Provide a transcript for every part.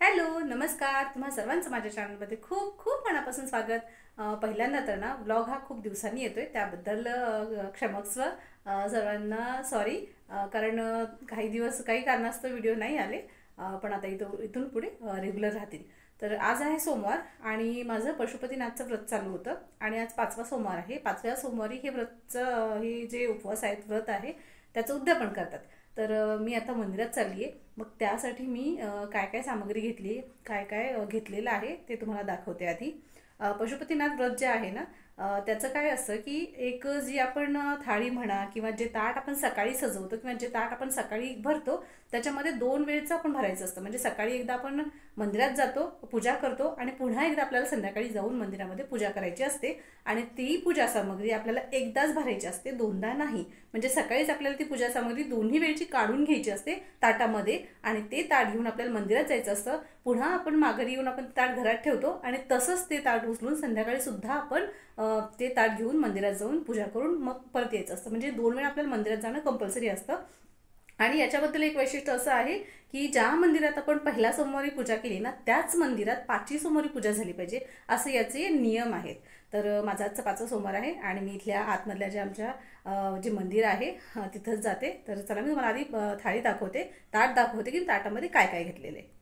Hello नमस्कार, तुम्हा सर्वांचं माझ्या चॅनलमध्ये खूप खूप मनापासून स्वागत. पहिल्यांदा तर ना व्लॉग हा खूप दिवसांनी येतोय, त्याबद्दल क्षमस्व. सर्वांना सॉरी. कारण काही दिवस काही कारणास्तव व्हिडिओ नाही आले. पण आता इथून पुढे रेग्युलर राहतील. तर आज आहे सोमवार आणि माझं पशुपतीनाथचं व्रत चालू होतं आणि आज 5वा सोमवार आहे. 5व्या सोमवारी हे व्रतचं हे जे उपवास आहेत, व्रत आहे, त्याचं उद्यापन करतात. तर मी आता मंदिरात चालली आहे. मग त्यासाठी मी काय काय सामग्री घेतली, काय काय घेतलेलं आहे ते तुम्हाला दाखवते. आधी पशुपतीनाथ व्रत जे आहे ना, त्याचं काय असतं की एक जी आपण थाळी म्हणा किंवा जे ताट आपण सकाळी सजवतो किंवा जे ताट आपण सकाळी भरतो, त्याच्यामध्ये 2 वेळचं आपण भरायचं असतं. म्हणजे सकाळी एकदा आपण मंदिरात जातो, पूजा करतो आणि पुन्हा एकदा आपल्याला संध्याकाळी जाऊन मंदिरामध्ये पूजा करायची असते. आणि ती पूजा सामग्री आपल्याला एकदाच भरायची असते, दोनदा नाही. म्हणजे सकाळीच आपल्याला ती पूजा सामग्री दोन्ही वेळची काढून घ्यायची असते ताटामध्ये आणि ते ताट घेऊन आपल्याला मंदिरात जायचं असतं. पुन्हा आपण माघारी येऊन आपण ताट घरात ठेवतो आणि तसंच ते ताट उचलून संध्याकाळी सुद्धा आपण ते ताट घेऊन मंदिरात जाऊन पूजा करून मग परत यायचं असतं. म्हणजे 2 वेळा आपल्याला मंदिरात जाणं कंपल्सरी असतं. आणि याच्याबद्दल एक वैशिष्ट्य असं आहे की ज्या मंदिरात आपण पहिल्या सोमवारी पूजा केली ना, त्याच मंदिरात 5वी सोमवारी पूजा झाली पाहिजे, असे याचे नियम आहेत. तर माझा आजचा 5वा सोमवार आहे आणि मी इथल्या आतमधल्या जे आमच्या जे मंदिर आहे तिथंच जाते. तर चला मी तुम्हाला आधी थाळी दाखवते, ताट दाखवते की ताटामध्ये काय काय घेतलेलं आहे.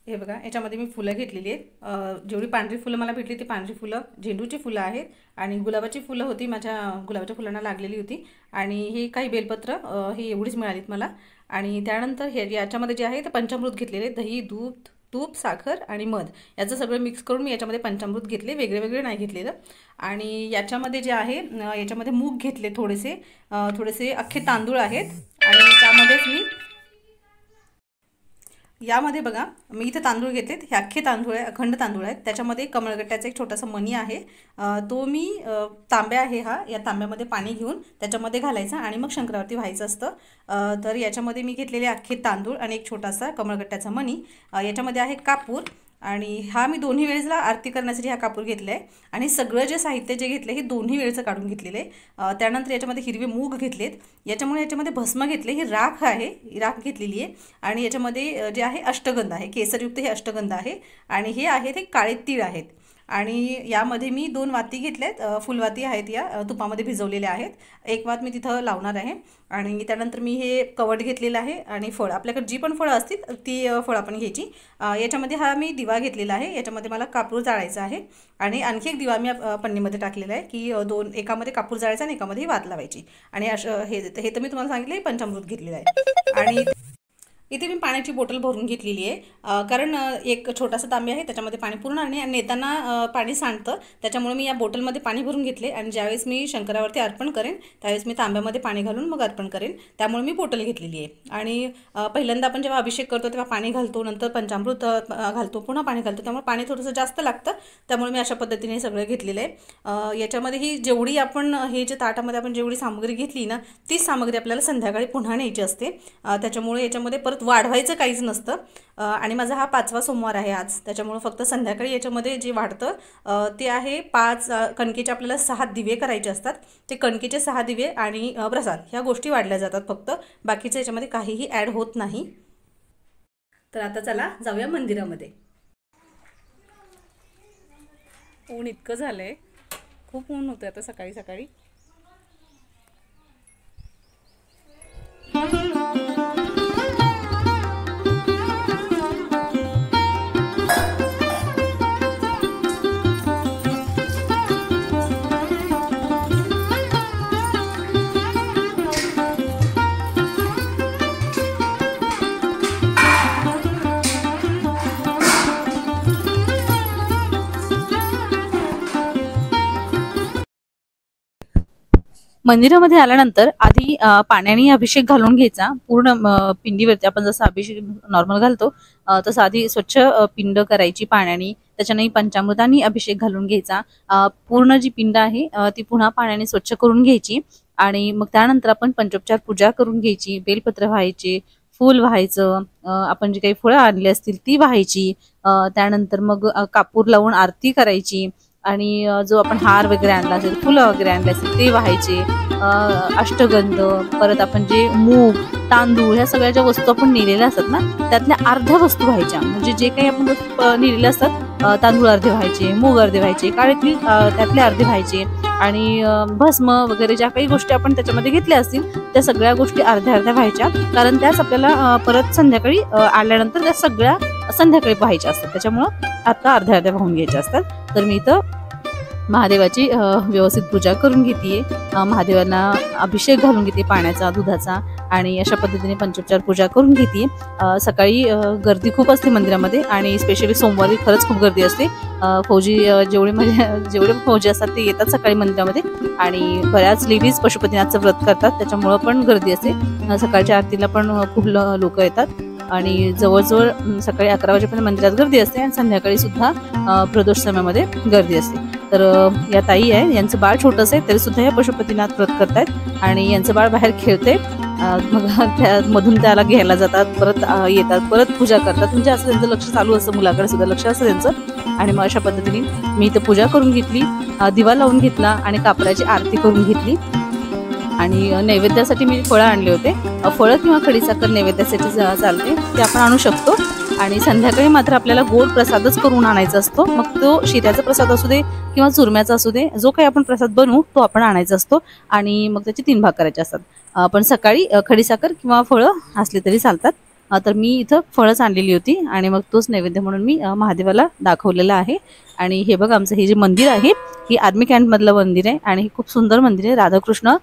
हे बघा, याच्यामध्ये मी फुलं घेतलेली आहेत. जेवढी पांढरी फुलं मला भेटली ती पांढरी फुलं, झेंडूची फुलं आहेत आणि गुलाबाची फुलं होती, माझ्या गुलाबाच्या फुलांना लागलेली होती. आणि हे काही बेलपत्र, हे एवढीच मिळालीत मला. आणि त्यानंतर हे याच्यामध्ये जे आहे ते पंचामृत घेतलेले, दही, दूध, तूप, साखर आणि मध याचं सगळं मिक्स करून मी याच्यामध्ये पंचामृत घेतले, वेगळे वेगळे नाही घेतलेलं. आणि याच्यामध्ये जे आहे याच्यामध्ये मूग घेतले थोडेसे, थोडेसे अख्खे तांदूळ आहेत. आणि त्यामध्येच मी यामध्ये बघा, मी इथे तांदूळ घेतलेत, हे अख्खे तांदूळ आहे, अखंड तांदूळ आहेत. त्याच्यामध्ये कमळगट्ट्याचा एक छोटासा मणी आहे. तो मी तांब्या आहे हा, या तांब्यामध्ये पाणी घेऊन त्याच्यामध्ये घालायचा आणि मग शंकरावरती व्हायचं असतं. तर याच्यामध्ये मी घेतलेले अख्खे तांदूळ आणि एक छोटासा कमळगट्ट्याचा मणी. याच्यामध्ये आहे कापूर आणि हा मी दोन्ही वेळेला आरती करण्यासाठी हा कापूर घेतला आहे. आणि सगळं जे साहित्य जे घेतलं हे दोन्ही वेळेचं काढून घेतलेलं आहे. त्यानंतर याच्यामध्ये हिरवे मूग घेतलेत, याच्यामुळे याच्यामध्ये भस्म घेतले, ही राख आहे, ही राख घेतलेली आहे. आणि याच्यामध्ये जे आहे अष्टगंध आहे, केसरयुक्त हे अष्टगंध आहे. आणि हे आहेत हे काळे तीळ आहेत. आणि यामध्ये मी 2 वाती घेतल्यात, फुलवाती आहेत, या तुपामध्ये भिजवलेल्या आहेत. एक वात मी तिथं लावणार आहे. आणि त्यानंतर मी हे कवट घेतलेलं आहे आणि फळ, आपल्याकडे जी पण फळं असतील ती फळं आपण घ्यायची. याच्यामध्ये हा मी दिवा घेतलेला आहे, याच्यामध्ये मला कापूर जाळायचा आहे. आणि आणखी एक दिवा मी पन्नीमध्ये टाकलेला आहे की एकामध्ये कापूर जाळायचा आणि एकामध्ये वात लावायची. आणि हे तर मी तुम्हाला सांगितलं पंचामृत घेतलेलं आहे. आणि इथे मी पाण्याची बॉटल भरून घेतलेली आहे. कारण एक छोटासा तांबे आहे, त्याच्यामध्ये पाणी पूर्ण आणि नेताना पाणी सांडतं, त्याच्यामुळे मी या बॉटलमध्ये पाणी भरून घेतले. आणि ज्यावेळेस मी शंकरावरती अर्पण करेन त्यावेळेस मी तांब्यामध्ये पाणी घालून मग अर्पण करेन, त्यामुळे मी बॉटल घेतलेली आहे. आणि पहिल्यांदा आपण जेव्हा अभिषेक करतो तेव्हा पाणी घालतो, नंतर पंचामृत घालतो, पुन्हा पाणी घालतो, त्यामुळे पाणी थोडंसं जास्त लागतं. त्यामुळे मी अशा पद्धतीने सगळं घेतलेलं आहे. याच्यामध्ये ही जेवढी आपण हे जे ताटामध्ये आपण जेवढी सामग्री घेतली ना, तीच सामग्री आपल्याला संध्याकाळी पुन्हा न्यायची असते. त्याच्यामुळे याच्यामध्ये परत वाढवायचं काहीच नसतं. आणि माझा हा 5वा सोमवार आहे आज, त्याच्यामुळे फक्त संध्याकाळी याच्यामध्ये जे वाढतं ते आहे 5 कणकेचे आपल्याला 6 दिवे करायचे असतात. ते कणकेचे 6 दिवे आणि प्रसाद ह्या गोष्टी वाढल्या जातात फक्त, बाकीचं याच्यामध्ये काहीही ॲड होत नाही. तर आता चला जाऊया मंदिरामध्ये. ऊन इतकं झालंय, खूप ऊन होतं आता सकाळी सकाळी. मंदिरामध्ये आल्यानंतर आधी पाण्याने अभिषेक घालून घ्यायचा पूर्ण पिंडीवरती. आपण जसं अभिषेक नॉर्मल घालतो तसं आधी स्वच्छ पिंड करायची पाण्याने, त्याच्याने पंचामृताने अभिषेक घालून घ्यायचा. पूर्ण जी पिंड आहे ती पुन्हा पाण्याने स्वच्छ करून घ्यायची. आणि मग त्यानंतर आपण पंचोपचार पूजा करून घ्यायची, बेलपत्र व्हायचे, फूल व्हायचं, आपण जी काही फळं आणली असतील ती व्हायची. त्यानंतर मग कापूर लावून आरती करायची. आणि जो आपण हार वगैरे आणला असेल, फुलं वगैरे आणले असेल ते वाहायचे. अष्टगंध, परत आपण जे मूग, तांदूळ ह्या सगळ्या ज्या वस्तू आपण नेलेल्या असतात ना, त्यातल्या अर्ध्या वस्तू व्हायच्या. म्हणजे जे काही आपण नेलेले असतात, तांदूळ अर्धे व्हायचे, मूग अर्धे व्हायचे, काळे तीळ त्यातले अर्धे व्हायचे, आणि भस्म वगैरे ज्या काही गोष्टी आपण त्याच्यामध्ये घेतल्या असतील त्या सगळ्या गोष्टी अर्ध्या अर्ध्या व्हायच्या. कारण त्याच आपल्याला परत संध्याकाळी आल्यानंतर त्या सगळ्या संध्याकाळी व्हायच्या असतात, त्याच्यामुळं आता अर्ध्या अर्ध्या वाहून घ्यायच्या असतात. तर मी इथं महादेवाची व्यवस्थित पूजा करून घेते. महादेवांना अभिषेक घालून घेते पाण्याचा, दुधाचा, आणि अशा पद्धतीने पंचोपचार पूजा करून घेते. सकाळी गर्दी खूप असते मंदिरामध्ये, आणि स्पेशली सोमवारी खरंच खूप गर्दी असते. फौजी जेवढे फौजी असतात ते येतात सकाळी मंदिरामध्ये, आणि बऱ्याच लेडीज पशुपतीनाथचं व्रत करतात, त्याच्यामुळं पण गर्दी असते. सकाळच्या आरतीला पण खूप लोक येतात, आणि जवळजवळ सकाळी 11 वाजेपर्यंत मंदिरात गर्दी असते, आणि संध्याकाळी सुद्धा प्रदोष समयामध्ये गर्दी असते. तर या ताई आहे, यांचं बाळ छोटंसं आहे तरी सुद्धा या पशुपतीनाथ व्रत करतायत, आणि यांचं बाळ बाहेर खेळते. मग त्यामधून त्याला घ्यायला जातात, परत येतात, परत पूजा करतात. म्हणजे असं त्यांचं लक्ष चालू असतं, मुलाकडे सुद्धा लक्ष असतं त्यांचं. आणि मग अशा पद्धतीने मी इथं पूजा करून घेतली, दिवा लावून घेतला, आणि कापराची आरती करून घेतली. आणि नैवेद्यासाठी मी फळं आणले होते. फळं किंवा खडीसाखर नैवेद्यासाठी चालते, ते आपण आणू शकतो. आणि संध्याकाळी मात्र आपल्याला गोड प्रसादच करून आणायचा असतो. मग तो शिऱ्याचा प्रसाद असू दे किंवा चुरम्याचा असू दे, जो काही आपण प्रसाद बनवू तो आपण आणायचा असतो, आणि मग त्याचे 3 भाग करायचे असतात. पण सकाळी खडीसाखर किंवा फळं असली तरी चालतात. तर मी इथं फळंच आणलेली होती, आणि मग तोच नैवेद्य म्हणून मी महादेवाला दाखवलेला आहे. आणि हे बघा, आमचं हे जे मंदिर आहे ही आर्मी कॅम्पमधलं मंदिर आहे, आणि खूप सुंदर मंदिर आहे. राधाकृष्ण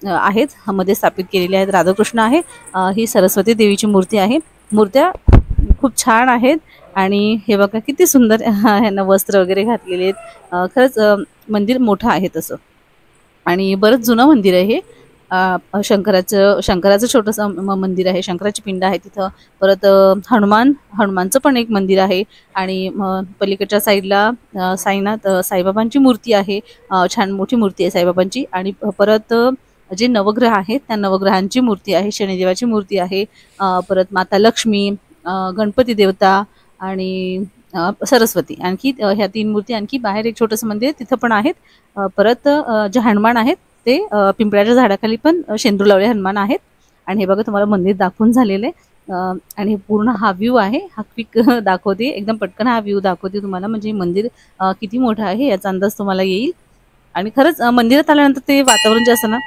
आहेत मध्ये स्थापित केलेले आहेत. राधाकृष्ण आहे, ही सरस्वती देवीची मूर्ती आहे. मूर्त्या खूप छान आहेत, आणि हे बघा किती सुंदर ह्यांना वस्त्र वगैरे घातलेले आहेत. खरंच मंदिर मोठं आहे तसं, आणि बरंच जुनं मंदिर आहे हे. शंकराचं छोटंसं मंदिर आहे, शंकराची पिंड आहे तिथं. परत हनुमानचं पण एक मंदिर आहे, आणि पलीकडच्या साईडला साईबाबांची मूर्ती आहे. छान मोठी मूर्ती आहे साईबाबांची. आणि परत जे नवग्रह आहेत त्या नवग्रहांची मूर्ती आहे, शनिदेवाची मूर्ती आहे. परत माता लक्ष्मी, गणपती देवता, आणि सरस्वती, आणखी ह्या 3 मूर्ती. आणखी बाहेर एक छोटंसं मंदिर तिथं पण आहेत. परत जे हनुमान आहेत ते पिंपळाच्या झाडाखाली पण शेंदूर लावले हनुमान आहेत. आणि हे बघा, तुम्हाला मंदिर दाखवून झालेलं आहे, आणि पूर्ण हा व्ह्यू आहे. हा क्विक दाखवते, एकदम पटकन हा व्ह्यू दाखवते तुम्हाला, म्हणजे मंदिर किती मोठं आहे याचा अंदाज तुम्हाला येईल. आणि खरंच मंदिरात आल्यानंतर ते वातावरण जे असतं ना,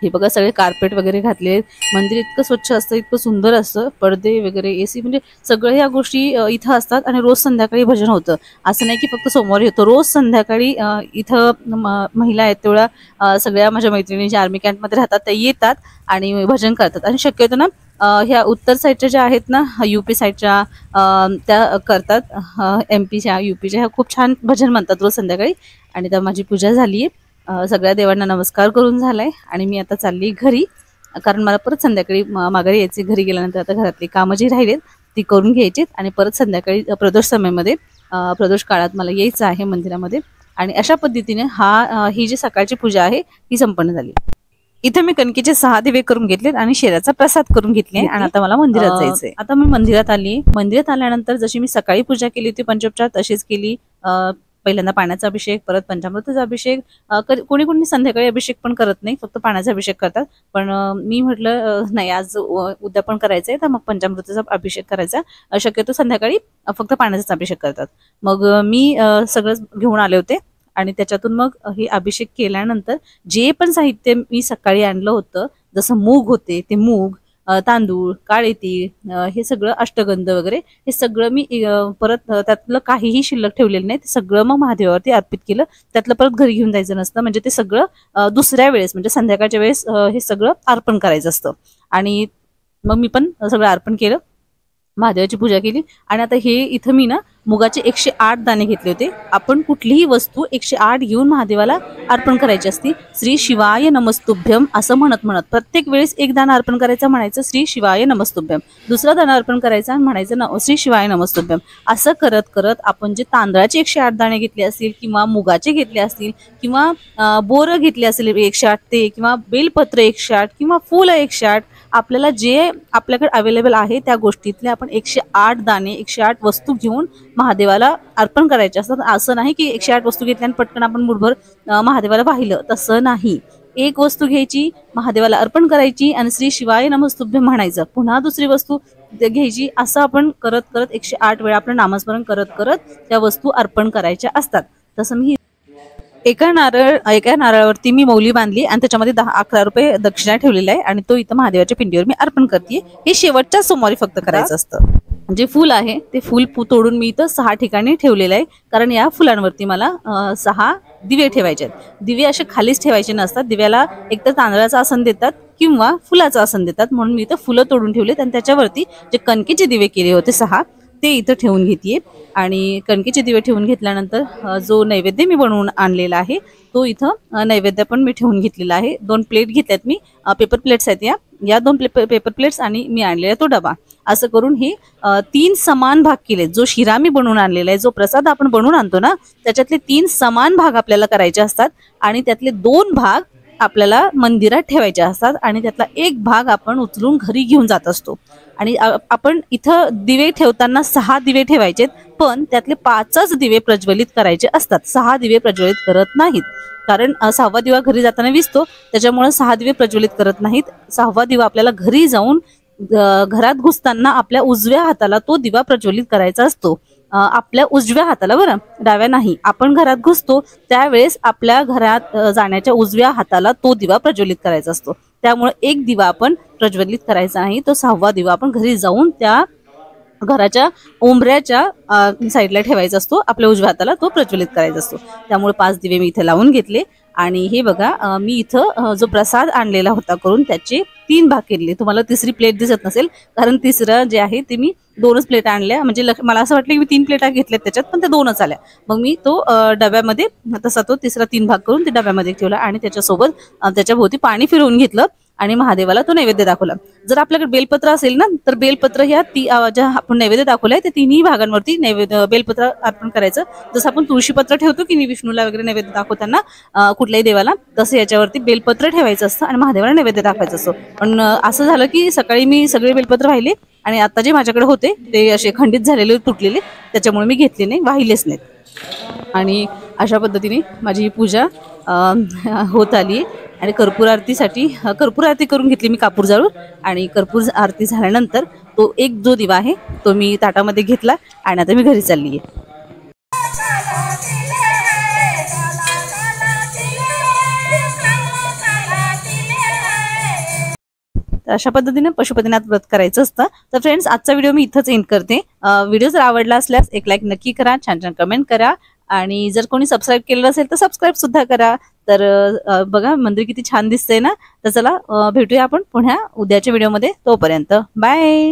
हे बघा सगळे कार्पेट वगैरे घातले, मंदिर इतकं स्वच्छ असतं, इतकं सुंदर असतं, पडदे वगैरे, AC, म्हणजे सगळ्या ह्या गोष्टी इथं असतात. आणि रोज संध्याकाळी भजन होतं. असं नाही की फक्त सोमवारी होतं, रोज संध्याकाळी इथं महिला आहेत तेवढ्या सगळ्या माझ्या मैत्रिणी ज्या आर्मी कॅम्पमध्ये राहतात त्या येतात आणि भजन करतात. आणि शक्यतो ना ह्या उत्तर साईडच्या ज्या आहेत ना, UP साईडच्या, त्या करतात. MPच्या, UPच्या ह्या खूप छान भजन म्हणतात रोज संध्याकाळी. आणि त्या माझी पूजा झाली आहे, सगळ्या देवांना नमस्कार करून झालाय, आणि मी आता चालली घरी, कारण मला परत संध्याकाळी माघारी यायचे. घरी गेल्यानंतर आता घरातली कामं जी राहिलेत ती करून घ्यायचीत, आणि परत संध्याकाळी प्रदोष समयामध्ये, प्रदोष काळात मला यायचं आहे मंदिरामध्ये. आणि अशा पद्धतीने ही जी सकाळची पूजा आहे ही संपन्न झाली. इथे मी कणकेचे 6 दिवे करून घेतलेत, आणि शेराचा प्रसाद करून घेतले, आणि आता मला मंदिरात जायचंय. आता मी मंदिरात आली. मंदिरात आल्यानंतर जशी मी सकाळी पूजा केली होती पंचोपचार तशीच केली. पहिल्यांदा पाण्याचा अभिषेक, परत पंचामृताचा अभिषेक. कोणी कोणी संध्याकाळी अभिषेक पण करत नाही, फक्त पाण्याचा अभिषेक करतात. पण मी म्हटलं नाही, आज उद्या पण करायचंय, तर मग पंचामृताचा अभिषेक करायचा. शक्यतो संध्याकाळी फक्त पाण्याचा अभिषेक करतात. मग मी सगळं घेऊन आले होते, आणि त्याच्यातून मग हे अभिषेक केल्यानंतर जे पण साहित्य मी सकाळी आणलं होतं, जसं मूग होते ते मूग, तांदूळ, काळे तीळ, हे सगळं, अष्टगंध वगैरे, हे सगळं मी परत त्यातलं काहीही शिल्लक ठेवलेलं नाही. ते सगळं मग महादेवावरती अर्पित केलं. त्यातलं परत घरी घेऊन जायचं नसतं, म्हणजे ते सगळं दुसऱ्या वेळेस, म्हणजे संध्याकाळच्या वेळेस हे सगळं अर्पण करायचं असतं. आणि मग मी पण सगळं अर्पण केलं, महादेवाची पूजा केली. आणि आता हे इथं मी ना मुगाचे 108 दाणे घेतले होते. आपण कुठलीही वस्तू 108 घेऊन महादेवाला अर्पण करायची असती. श्री शिवाय नमस्तुभ्यम असं म्हणत म्हणत प्रत्येक वेळेस एक दाणा अर्पण करायचं, म्हणायचं श्री शिवाय नमस्तुभ्यम, दुसरा दाणा अर्पण करायचा, म्हणायचं श्री शिवाय नमस्तुभ्यम. असं करत करत आपण जे तांदळाचे 108 दाणे घेतले असतील, किंवा मुगाचे घेतले असतील, किंवा बोरं घेतले असेल 108 ते, किंवा बेलपत्र 108, किंवा फुलं 108, आपल्याला जे आपल्याकडे अवेलेबल आहे त्या गोष्टीतले आपण 108 दाणे 108 वस्तू घेऊन महादेवाला अर्पण करायचे असतात। असं नाही की 108 वस्तू घेतल्या आणि पटकन आपण मुठभर महादेवाला वाहिलं, तसं नाही। एक वस्तू घ्यायची, महादेवाला अर्पण करायची आणि श्री शिवाय नमस्तुभ्यं म्हणायचं, पुन्हा दुसरी वस्तू घ्यायची, असं आपण करत करत 108 वेळा आपलं नामस्मरण करत करत त्या वस्तू अर्पण करायच्या असतात। तसं मी एका नारळावरती मी मौली बांधली आणि त्याच्यामध्ये 11 रुपये दक्षिणा ठेवलेला आहे आणि तो इथं महादेवाच्या पिंडीवर मी अर्पण करते। हे शेवटच्या सोमवारी फक्त करायचं असतं। जे फूल आहे ते फूल तोडून मी इथं 6 ठिकाणी ठेवलेलं आहे, कारण या फुलांवरती मला 6 दिवे ठेवायचे आहेत। दिवे असे खालीच ठेवायचे नसतात, दिव्याला एकतर तांदळाचं आसन देतात किंवा फुलाचं आसन देतात, म्हणून मी इथं फुलं तोडून ठेवलेत आणि त्याच्यावरती जे कणकेचे दिवे केले होते 6 ते इथं ठेवून घेते। आणि कणकेचे दिवे ठेवून घेतल्यानंतर जो नैवेद्य मी बनवून आणलेला आहे तो इथं नैवेद्य पण मी ठेवून घेतलेला आहे। 2 प्लेट घेतल्यात मी, पेपर प्लेट्स आहेत या 2 पेपर प्लेट्स आणि मी आणलेला तो डबा, असं करून हे 3 समान भाग केले। जो शिरा मी बनवून आणलेला आहे, जो प्रसाद आपण बनवून आणतो ना, त्याच्यातले 3 समान भाग आपल्याला करायचे असतात आणि त्यातले 2 भाग आपल्याला मंदिरात ठेवायचे असतात आणि त्यातला 1 भाग आपण उचलून घरी घेऊन जात असतो। आणि आपण इथं दिवे ठेवताना 6 दिवे ठेवायचे, पण त्यातले 5च दिवे प्रज्वलित करायचे असतात, 6 दिवे प्रज्वलित करत नाहीत, कारण 6वा दिवा घरी जाताना विसतो, त्याच्यामुळे 6 दिवे प्रज्वलित करत नाहीत। 6वा दिवा आपल्याला घरी जाऊन घरात घुसताना आपल्या उजव्या हाताला तो दिवा प्रज्वलित करायचा असतो, आपल्या उजव्या हाताला, बरं, डाव्या नाही। आपण घरात घुसतो त्यावेळेस आपल्या घरात जाण्याच्या उजव्या हाताला तो दिवा प्रज्वलित करायचा असतो, त्यामुळे 1 दिवा आपण प्रज्वलित करायचा नाही, तो 6वा दिवा आपण घरी जाऊन त्या घराच्या उंबऱ्याच्या साईडला ठेवायचा असतो, आपल्या उजव्या हाताला तो प्रज्वलित करायचा असतो। त्यामुळे 5 दिवे मी इथे लावून घेतले आणि हे बघा मी इथं जो प्रसाद आणलेला होता करून त्याचे 3 भाग केले। तुम्हाला तिसरी प्लेट दिसत नसेल, कारण तिसरं जे आहे ते मी 2च प्लेट आणल्या, म्हणजे मला असं वाटलं की मी 3 प्लेटा घेतल्यात त्याच्यात, पण त्या 2च आल्या। मग मी तो डब्यामध्ये तसा तो तिसरा 3 भाग करून ते डब्यामध्ये ठेवला आणि त्याच्यासोबत त्याच्याभोवती पाणी फिरवून घेतलं आणि महादेवाला तो नैवेद्य दाखवला। जर आपल्याकडे बेलपत्र असेल ना, तर बेलपत्र ह्या ज्या आपण नैवेद्य दाखवलाय त्या 3ही भागांवरती नैवेद्य बेलपत्र अर्पण करायचं। जसं आपण तुळशीपत्र ठेवतो की विष्णूला वगैरे नैवेद्य दाखवताना कुठल्याही देवाला, तसं याच्यावरती बेलपत्र ठेवायचं असतं आणि महादेवाला नैवेद्य दाखवायचं असतं। पण असं झालं की सकाळी मी सगळे बेलपत्र वाहिले आणि आता जे माझ्याकडे होते ते असे खंडित झालेले, तुटलेले, त्याच्यामुळे मी घेतले नाही, वाहिलेच नाहीत। आणि अशा पद्धतीने माझी पूजा होत आली आणि कर्पूर आरतीसाठी कर्पूर आरती करून घेतली मी कापूर जाळून, आणि कर्पूर आरती झाल्यानंतर तो 1 जो दिवा आहे तो मी ताटामध्ये घेतला आणि आता मी घरी चालली आहे। तर अशा पद्धतीने पशुपतीनाथ व्रत करायचं असतं। तर फ्रेंड्स, आजचा व्हिडिओ मी इथंच एंड करते। व्हिडिओ जर आवडला असल्यास एक लाईक नक्की करा, छान छान कमेंट करा आणि जर कोणी सबस्क्राईब केलेलं असेल तर सबस्क्राईब सुद्धा करा। तर बघा मंदिर किती छान दिसतंय ना। तर चला भेटूया आपण पुन्हा उद्याच्या व्हिडिओमध्ये, तोपर्यंत बाय।